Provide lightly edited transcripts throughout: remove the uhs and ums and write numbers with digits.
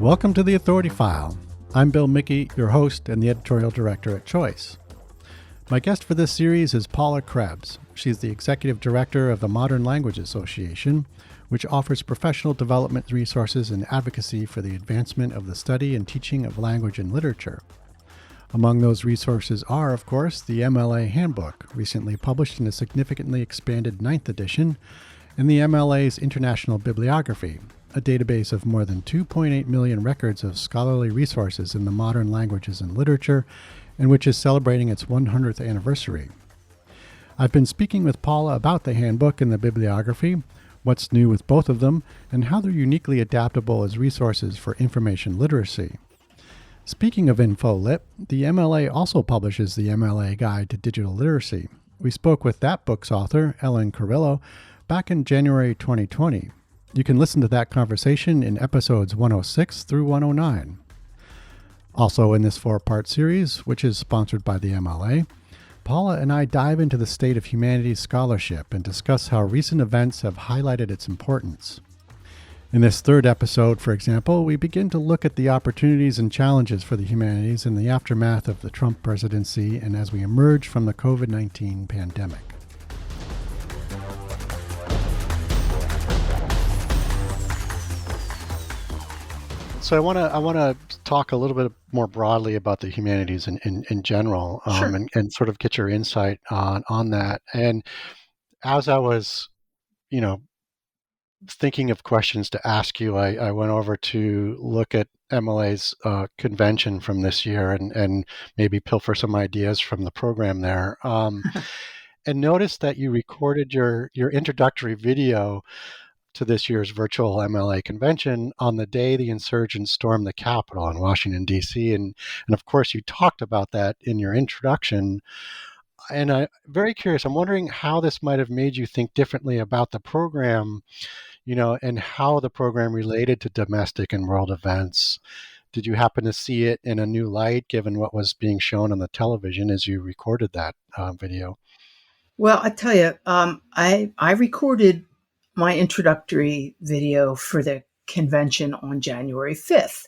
Welcome to the Authority File. I'm Bill Mickey, your host and the editorial director at Choice. My guest for this series is Paula Krebs. She's the executive director of the Modern Language Association, which offers professional development resources and advocacy for the advancement of the study and teaching of language and literature. Among those resources are, of course, the MLA Handbook, recently published in a significantly expanded 9th edition, and the MLA's International Bibliography, a database of more than 2.8 million records of scholarly resources in the modern languages and literature, and which is celebrating its 100th anniversary. I've been speaking with Paula about the handbook and the bibliography, what's new with both of them, and how they're uniquely adaptable as resources for information literacy. Speaking of InfoLit, the MLA also publishes the MLA Guide to Digital Literacy. We spoke with that book's author, Ellen Carrillo, back in January 2020. You can listen to that conversation in episodes 106 through 109. Also in this 4-part series, which is sponsored by the MLA, Paula and I dive into the state of humanities scholarship and discuss how recent events have highlighted its importance. In this 3rd episode, for example, we begin to look at the opportunities and challenges for the humanities in the aftermath of the Trump presidency and as we emerge from the COVID-19 pandemic. So I want to talk a little bit more broadly about the humanities in general, Sure. and sort of get your insight on that. And as I was, thinking of questions to ask you, I went over to look at MLA's convention from this year and maybe pilfer some ideas from the program there, and noticed that you recorded your introductory video to this year's virtual MLA convention on the day the insurgents stormed the Capitol in Washington, D.C. And of course, you talked about that in your introduction. And I'm very curious, I'm wondering how this might have made you think differently about the program, and how the program related to domestic and world events. Did you happen to see it in a new light, given what was being shown on the television as you recorded that video? Well, I tell you, I recorded my introductory video for the convention on January 5th.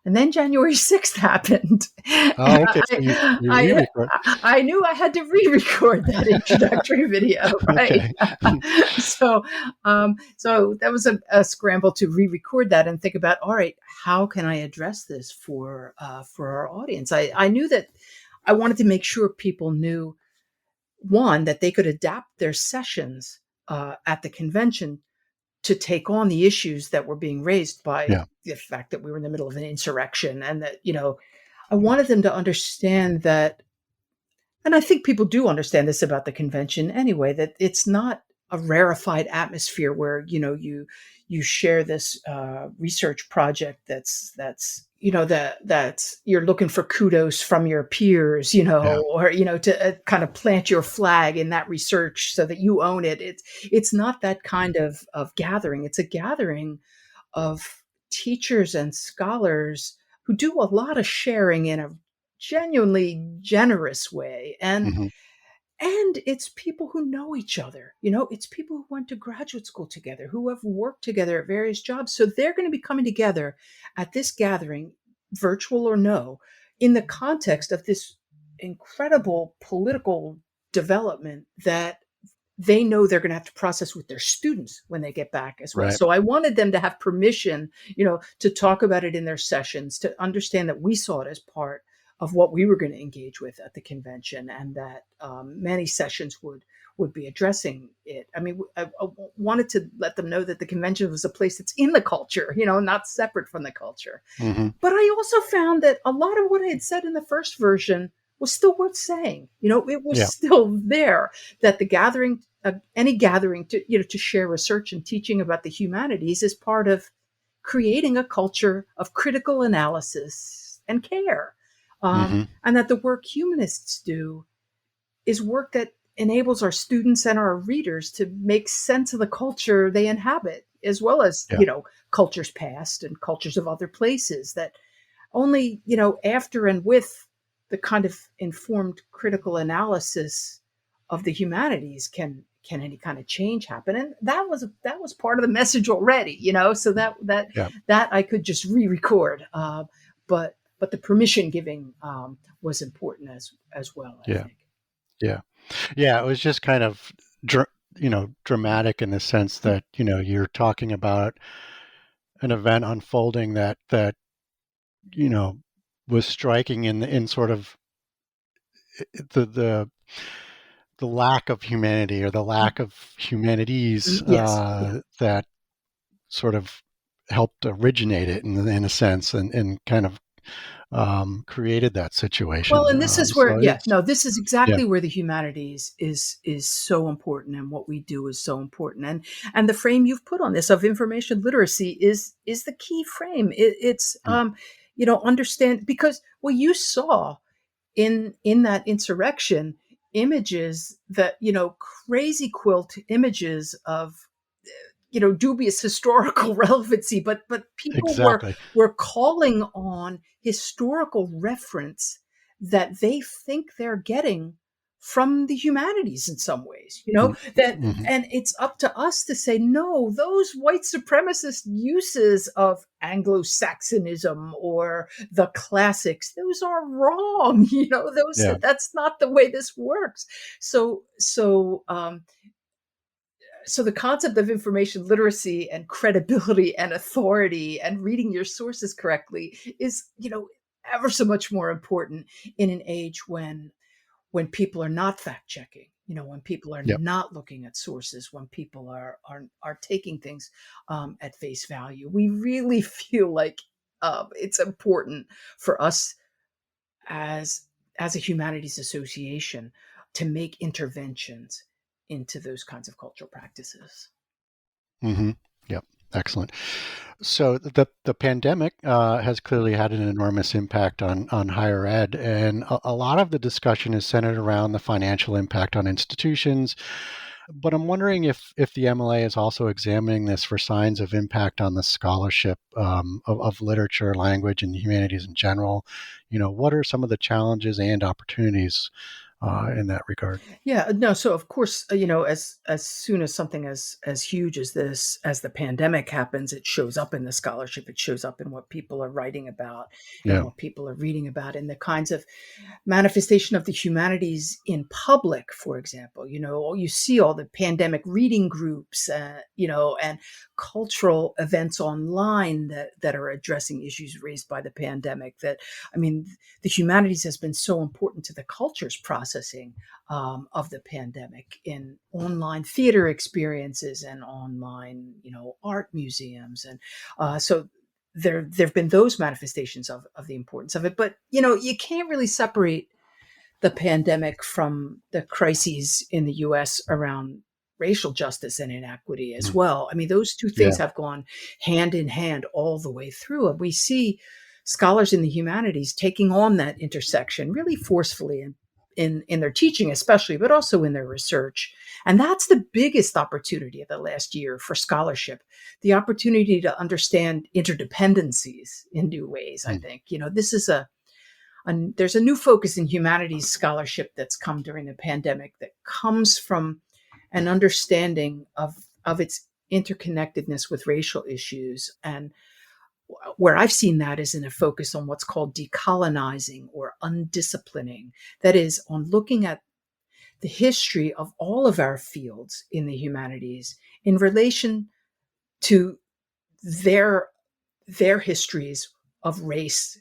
And then January 6th happened. Oh, okay. So you re-record. I knew I had to re-record that introductory video, right? Okay. So that was a scramble to re-record that and think about, all right, how can I address this for our audience? I knew that I wanted to make sure people knew, one, that they could adapt their sessions at the convention to take on the issues that were being raised by the fact that we were in the middle of an insurrection, and that, I wanted them to understand that, and I think people do understand this about the convention anyway, that it's not a rarefied atmosphere where, you share this research project that's that you're looking for kudos from your peers, or, to kind of plant your flag in that research so that you own it. It's not that kind of gathering. It's a gathering of teachers and scholars who do a lot of sharing in a genuinely generous way. And it's people who know each other. It's people who went to graduate school together, who have worked together at various jobs. So they're going to be coming together at this gathering, virtual or no, in the context of this incredible political development that they know they're going to have to process with their students when they get back as well. Right. So I wanted them to have permission, to talk about it in their sessions, to understand that we saw it as part of what we were going to engage with at the convention, and that many sessions would be addressing it. I mean, I wanted to let them know that the convention was a place that's in the culture, not separate from the culture. Mm-hmm. But I also found that a lot of what I had said in the first version was still worth saying. It was still there, that the gathering, any gathering to share research and teaching about the humanities is part of creating a culture of critical analysis and care. And that the work humanists do is work that enables our students and our readers to make sense of the culture they inhabit, as well as, cultures past and cultures of other places, that only, after and with the kind of informed critical analysis of the humanities can can any kind of change happen? And that was part of the message already, so Yeah. that I could just re-record. But the permission giving was important as well, I Yeah. think. Yeah. Yeah. It was just kind of, dramatic in the sense that, you're talking about an event unfolding that, you know, was striking in sort of the the lack of humanity or the lack of humanities Yes. Yeah. that sort of helped originate it in a sense and kind of created that Well, situation. and this is where, So yeah, it's no, this is yeah, exactly where the humanities is so important, and what we do is so important, and the frame you've put on this of information literacy is the key frame. It's mm, understand, because what you saw in that insurrection, images that, crazy quilt images of, dubious historical relevancy, but people were exactly. were calling on historical reference that they think they're getting from the humanities in some ways, Mm, that, mhm. and it's up to us to say, no, those white supremacist uses of Anglo-Saxonism or the classics, those are wrong. Those Yeah. that's not the way this works. So the concept of information literacy and credibility and authority and reading your sources correctly is, ever so much more important in an age when people are not fact checking, when people are Yep. not looking at sources, when people are taking things at face value. We really feel like it's important for us as a humanities association to make interventions into those kinds of cultural practices. Hmm. Yep. Excellent. So the pandemic has clearly had an enormous impact on higher ed, and a lot of the discussion is centered around the financial impact on institutions. But I'm wondering if the MLA is also examining this for signs of impact on the scholarship of literature, language, and humanities in general. What are some of the challenges and opportunities in that regard? Yeah, no. So of course, as soon as something as huge as this, as the pandemic happens, it shows up in the scholarship. It shows up in what people are writing about and Yeah. what people are reading about, and the kinds of manifestation of the humanities in public. For example, you see all the pandemic reading groups, and cultural events online that are addressing issues raised by the pandemic. That, I mean, the humanities has been so important to the culture's processing of the pandemic in online theater experiences and online, art museums, and so there've been those manifestations of the importance of it. But you can't really separate the pandemic from the crises in the U.S. around racial justice and inequity as Mhm. well. I mean, those two things Yeah. have gone hand in hand all the way through, and we see scholars in the humanities taking on that intersection really forcefully in their teaching, especially, but also in their research. And that's the biggest opportunity of the last year for scholarship, the opportunity to understand interdependencies in new ways. I Mm. think, this is there's a new focus in humanities scholarship that's come during the pandemic that comes from an understanding of its interconnectedness with racial issues. And where I've seen that is in a focus on what's called decolonizing or undisciplining. That is, on looking at the history of all of our fields in the humanities in relation to their histories of race,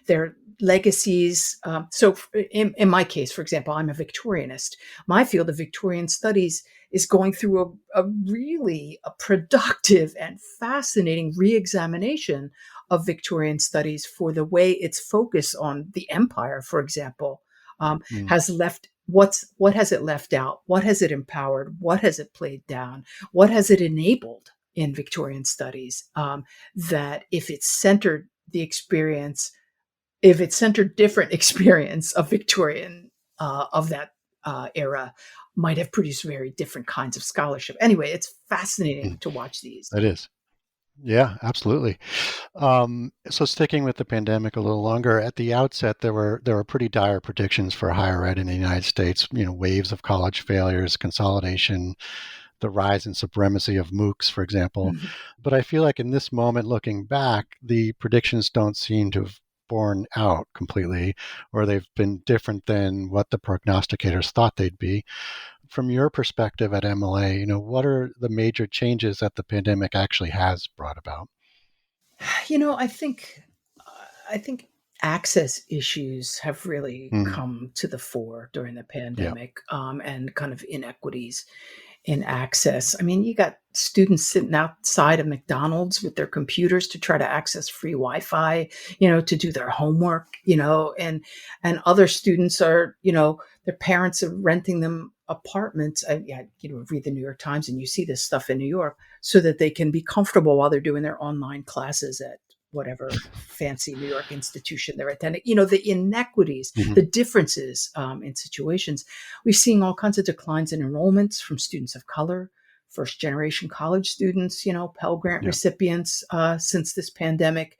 their legacies. So, in my case, for example, I'm a Victorianist. My field of Victorian studies is going through a really a productive and fascinating reexamination of Victorian studies for the way its focus on the empire, for example, Mm. has left. What has it left out? What has it empowered? What has it played down? What has it enabled in Victorian studies? That if it centered the experience, if it centered different experience of Victorian of that era, might have produced very different kinds of scholarship. Anyway, it's fascinating Mm. to watch these. That is. Yeah, absolutely. So sticking with the pandemic a little longer, at the outset, there were pretty dire predictions for higher ed in the United States. Waves of college failures, consolidation, the rise in supremacy of MOOCs, for example. Mhm. But I feel like in this moment, looking back, the predictions don't seem to have borne out completely, or they've been different than what the prognosticators thought they'd be. From your perspective at MLA, what are the major changes that the pandemic actually has brought about? I think access issues have really Mm, come to the fore during the yeah. pandemic, and kind of inequities in access. I mean, you got students sitting outside of McDonald's with their computers to try to access free Wi-Fi, to do their homework, and other students are, their parents are renting them apartments. Yeah, read the New York Times and you see this stuff in New York so that they can be comfortable while they're doing their online classes at whatever fancy New York institution they're attending. The inequities, Hmm. the differences in situations. We've seen all kinds of declines in enrollments from students of color, first generation college students, Pell Grant Yeah. recipients since this pandemic.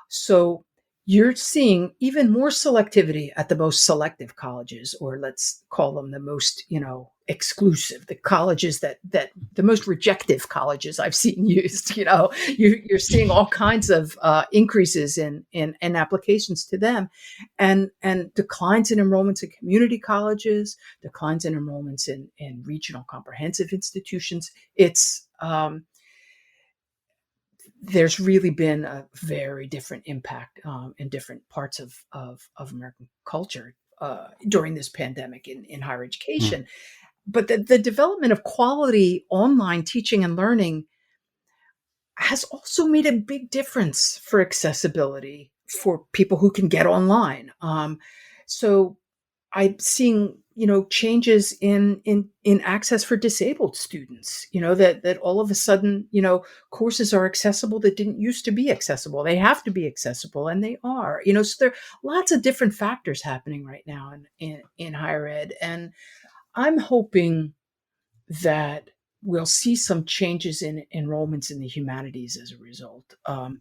So you're seeing even more selectivity at the most selective colleges, or let's call them the most, exclusive, the colleges that the most rejective colleges I've seen used. You're seeing all kinds of increases in applications to them, and declines in enrollments in community colleges, declines in enrollments in regional comprehensive institutions. It's There's really been a very different impact in different parts of American culture during this pandemic in higher Mm, education. But the development of quality online teaching and learning has also made a big difference for accessibility for people who can get online. So I'm seeing, changes in access for disabled students, that all of a sudden, courses are accessible that didn't used to be accessible. They have to be accessible, and they are. So there are lots of different factors happening right now in higher ed. And I'm hoping that we'll see some changes in enrollments in the humanities as a result mhm.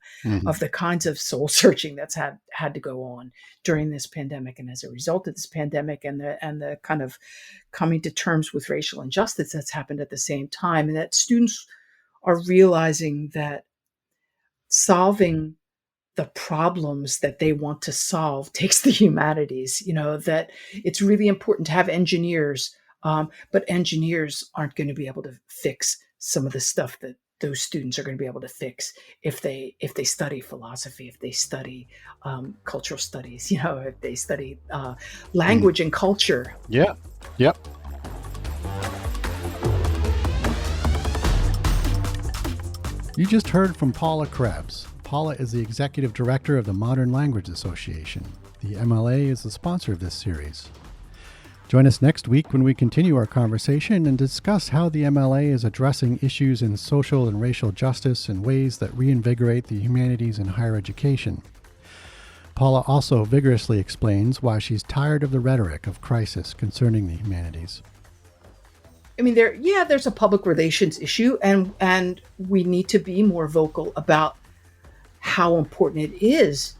of the kinds of soul searching that's had to go on during this pandemic, and as a result of this pandemic, and the kind of coming to terms with racial injustice that's happened at the same time, and that students are realizing that solving the problems that they want to solve takes the humanities, that it's really important to have engineers, but engineers aren't going to be able to fix some of the stuff that those students are going to be able to fix if they study philosophy, if they study cultural studies, if they study Mm. language and culture. Yeah. Yep. You just heard from Paula Krebs. Paula is the executive director of the Modern Language Association. The MLA is the sponsor of this series. Join us next week when we continue our conversation and discuss how the MLA is addressing issues in social and racial justice in ways that reinvigorate the humanities in higher education. Paula also vigorously explains why she's tired of the rhetoric of crisis concerning the humanities. I mean, there's a public relations issue, and we need to be more vocal about how important it is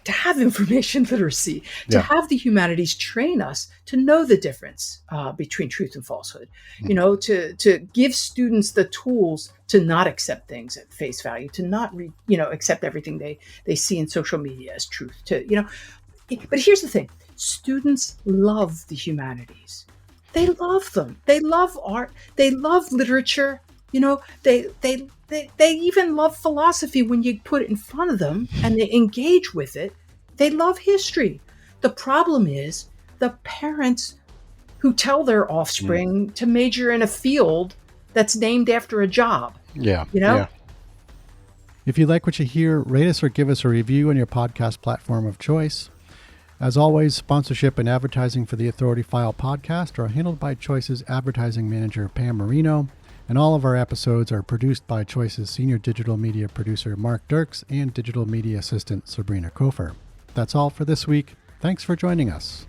to have information literacy, to Yeah. have the humanities train us to know the difference between truth and falsehood, Mm. to give students the tools to not accept things at face value, to not accept everything they see in social media as truth. But here's the thing: students love the humanities. They love them. They love art. They love literature. They even love philosophy when you put it in front of them and they engage with it. They love history. The problem is the parents who tell their Mm. offspring to major in a field that's named after a job, Yeah. you know? Yeah. If you like what you hear, rate us or give us a review on your podcast platform of choice. As always, sponsorship and advertising for the Authority File podcast are handled by Choice's advertising manager, Pam Marino, and all of our episodes are produced by Choice's senior digital media producer, Mark Dirks, and digital media assistant, Sabrina Kofer. That's all for this week. Thanks for joining us.